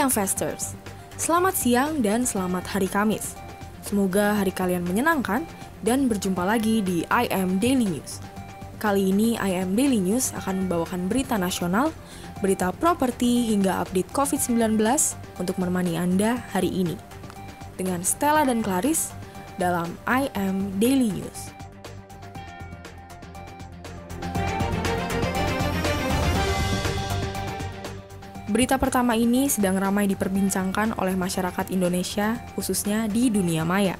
Young Festers, selamat siang dan selamat hari Kamis. Semoga hari kalian menyenangkan dan berjumpa lagi di IM Daily News. Kali ini IM Daily News akan membawakan berita nasional, berita properti hingga update COVID-19 untuk menemani Anda hari ini. Dengan Stella dan Claris dalam IM Daily News. Berita pertama ini sedang ramai diperbincangkan oleh masyarakat Indonesia, khususnya di dunia maya.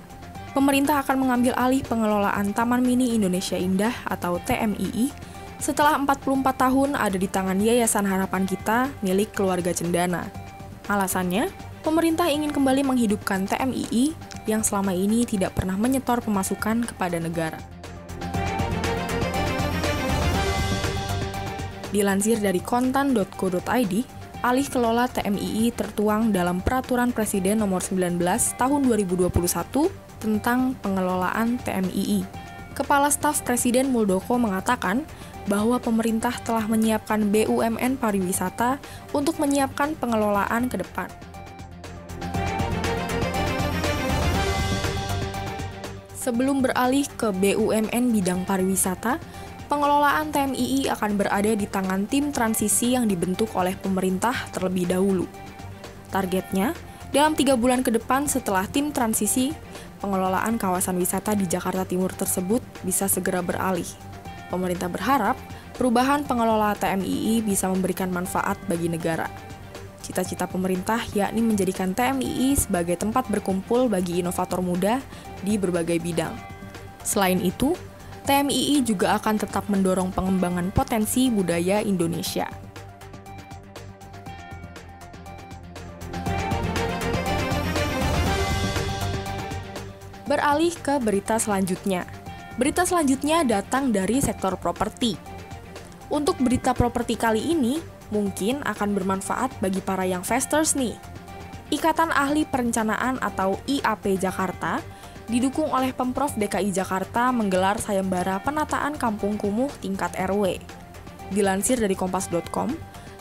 Pemerintah akan mengambil alih pengelolaan Taman Mini Indonesia Indah atau TMII setelah 44 tahun ada di tangan Yayasan Harapan Kita milik keluarga Cendana. Alasannya, pemerintah ingin kembali menghidupkan TMII yang selama ini tidak pernah menyetor pemasukan kepada negara. Dilansir dari kontan.co.id, alih kelola TMII tertuang dalam Peraturan Presiden Nomor 19 Tahun 2021 tentang pengelolaan TMII. Kepala Staf Presiden Muldoko mengatakan bahwa pemerintah telah menyiapkan BUMN pariwisata untuk menyiapkan pengelolaan ke depan. Sebelum beralih ke BUMN bidang pariwisata, pengelolaan TMII akan berada di tangan tim transisi yang dibentuk oleh pemerintah terlebih dahulu. Targetnya, dalam 3 bulan ke depan setelah tim transisi, pengelolaan kawasan wisata di Jakarta Timur tersebut bisa segera beralih. Pemerintah berharap perubahan pengelola TMII bisa memberikan manfaat bagi negara. Cita-cita pemerintah yakni menjadikan TMII sebagai tempat berkumpul bagi inovator muda di berbagai bidang. Selain itu, TMII juga akan tetap mendorong pengembangan potensi budaya Indonesia. Beralih ke berita selanjutnya. Berita selanjutnya datang dari sektor properti. Untuk berita properti kali ini, mungkin akan bermanfaat bagi para young investors nih. Ikatan Ahli Perencanaan atau IAP Jakarta didukung oleh Pemprov DKI Jakarta menggelar sayembara penataan kampung kumuh tingkat RW. Dilansir dari kompas.com,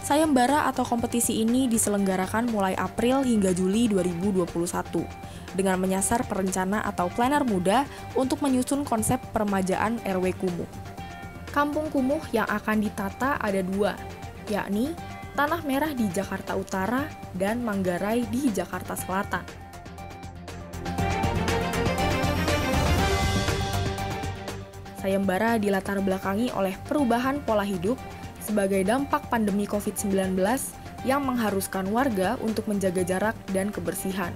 sayembara atau kompetisi ini diselenggarakan mulai April hingga Juli 2021 dengan menyasar perencana atau planner muda untuk menyusun konsep peremajaan RW kumuh. Kampung kumuh yang akan ditata ada 2, yakni Tanah Merah di Jakarta Utara dan Manggarai di Jakarta Selatan. Sayembara dilatar belakangi oleh perubahan pola hidup sebagai dampak pandemi COVID-19 yang mengharuskan warga untuk menjaga jarak dan kebersihan.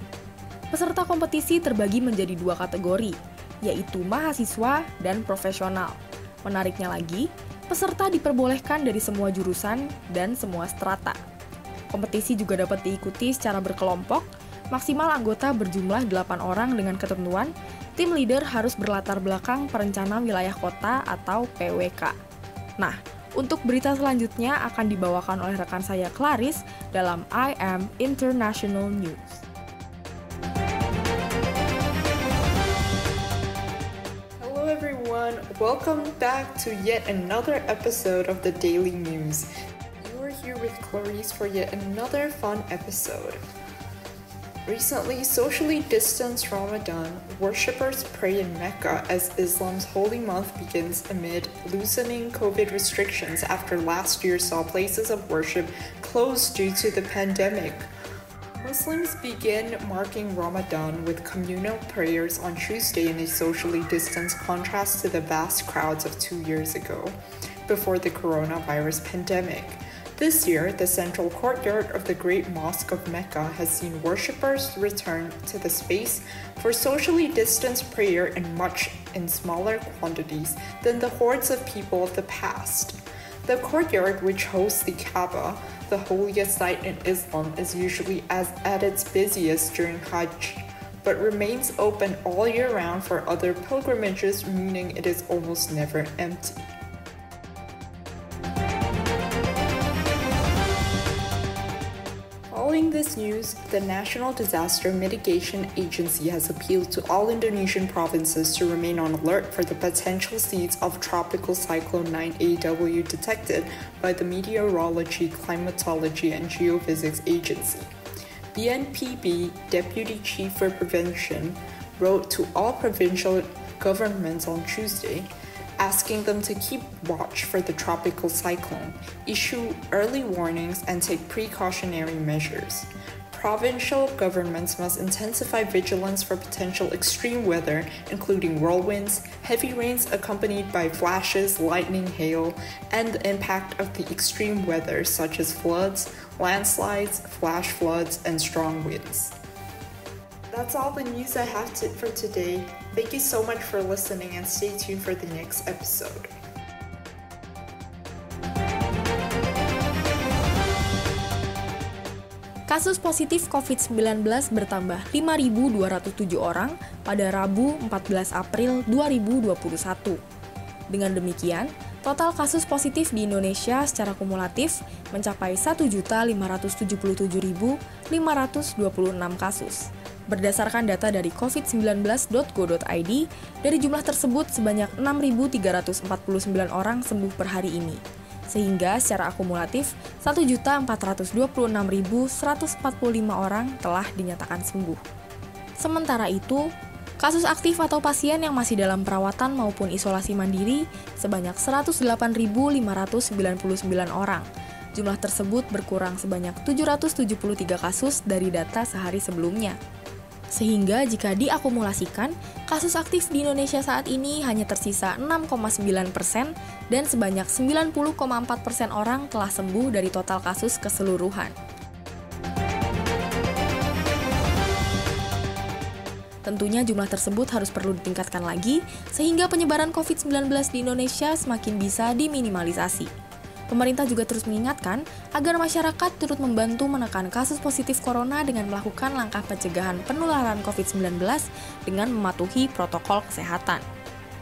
Peserta kompetisi terbagi menjadi 2 kategori, yaitu mahasiswa dan profesional. Menariknya lagi, peserta diperbolehkan dari semua jurusan dan semua strata. Kompetisi juga dapat diikuti secara berkelompok, maksimal anggota berjumlah 8 orang dengan ketentuan tim leader harus berlatar belakang perencana wilayah kota atau PWK. Nah, untuk berita selanjutnya akan dibawakan oleh rekan saya Claris dalam IM International News. Hello everyone, welcome back to yet another episode of the Daily News. You are here with Clarice for yet another fun episode. Recently, socially distanced Ramadan, worshippers pray in Mecca as Islam's holy month begins amid loosening COVID restrictions after last year saw places of worship closed due to the pandemic. Muslims begin marking Ramadan with communal prayers on Tuesday in a socially distanced contrast to the vast crowds of 2 years ago, before the coronavirus pandemic. This year, the central courtyard of the Great Mosque of Mecca has seen worshippers return to the space for socially distanced prayer much in smaller quantities than the hordes of people of the past. The courtyard, which hosts the Kaaba, the holiest site in Islam, is usually at its busiest during Hajj, but remains open all year round for other pilgrimages, meaning it is almost never empty. Following this news, the National Disaster Mitigation Agency has appealed to all Indonesian provinces to remain on alert for the potential seeds of Tropical Cyclone 9AW detected by the Meteorology, Climatology, and Geophysics Agency. BNPB Deputy Chief for Prevention wrote to all provincial governments on Tuesday, asking them to keep watch for the tropical cyclone, issue early warnings, and take precautionary measures. Provincial governments must intensify vigilance for potential extreme weather, including whirlwinds, heavy rains accompanied by flashes, lightning, hail, and the impact of the extreme weather such as floods, landslides, flash floods, and strong winds. That's all the news I have for today. Thank you so much for listening and stay tuned for the next episode. Kasus positif COVID-19 bertambah 5.207 orang pada Rabu 14 April 2021. Dengan demikian, total kasus positif di Indonesia secara kumulatif mencapai 1.577.526 kasus. Berdasarkan data dari covid19.go.id, dari jumlah tersebut sebanyak 6.349 orang sembuh per hari ini. Sehingga secara akumulatif, 1.426.145 orang telah dinyatakan sembuh. Sementara itu, kasus aktif atau pasien yang masih dalam perawatan maupun isolasi mandiri sebanyak 108.599 orang. Jumlah tersebut berkurang sebanyak 773 kasus dari data sehari sebelumnya. Sehingga jika diakumulasikan, kasus aktif di Indonesia saat ini hanya tersisa 6,9% dan sebanyak 90,4% orang telah sembuh dari total kasus keseluruhan. Tentunya jumlah tersebut harus perlu ditingkatkan lagi sehingga penyebaran COVID-19 di Indonesia semakin bisa diminimalisasi. Pemerintah juga terus mengingatkan agar masyarakat turut membantu menekan kasus positif corona dengan melakukan langkah pencegahan penularan COVID-19 dengan mematuhi protokol kesehatan.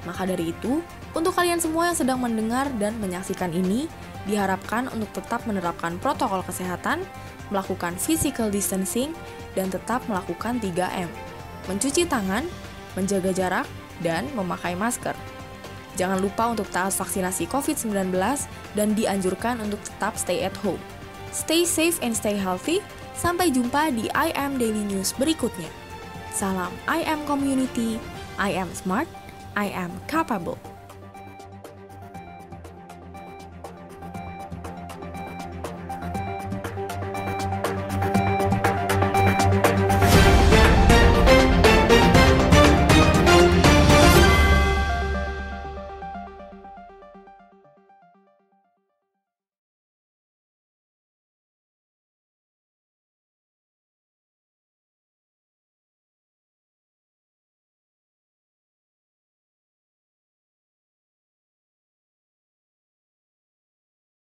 Maka dari itu, untuk kalian semua yang sedang mendengar dan menyaksikan ini, diharapkan untuk tetap menerapkan protokol kesehatan, melakukan physical distancing, dan tetap melakukan 3M. Mencuci tangan, menjaga jarak, dan memakai masker. Jangan lupa untuk taat vaksinasi COVID-19 dan dianjurkan untuk tetap stay at home. Stay safe and stay healthy. Sampai jumpa di IM Daily News berikutnya. Salam IM Community, I am smart, I am capable.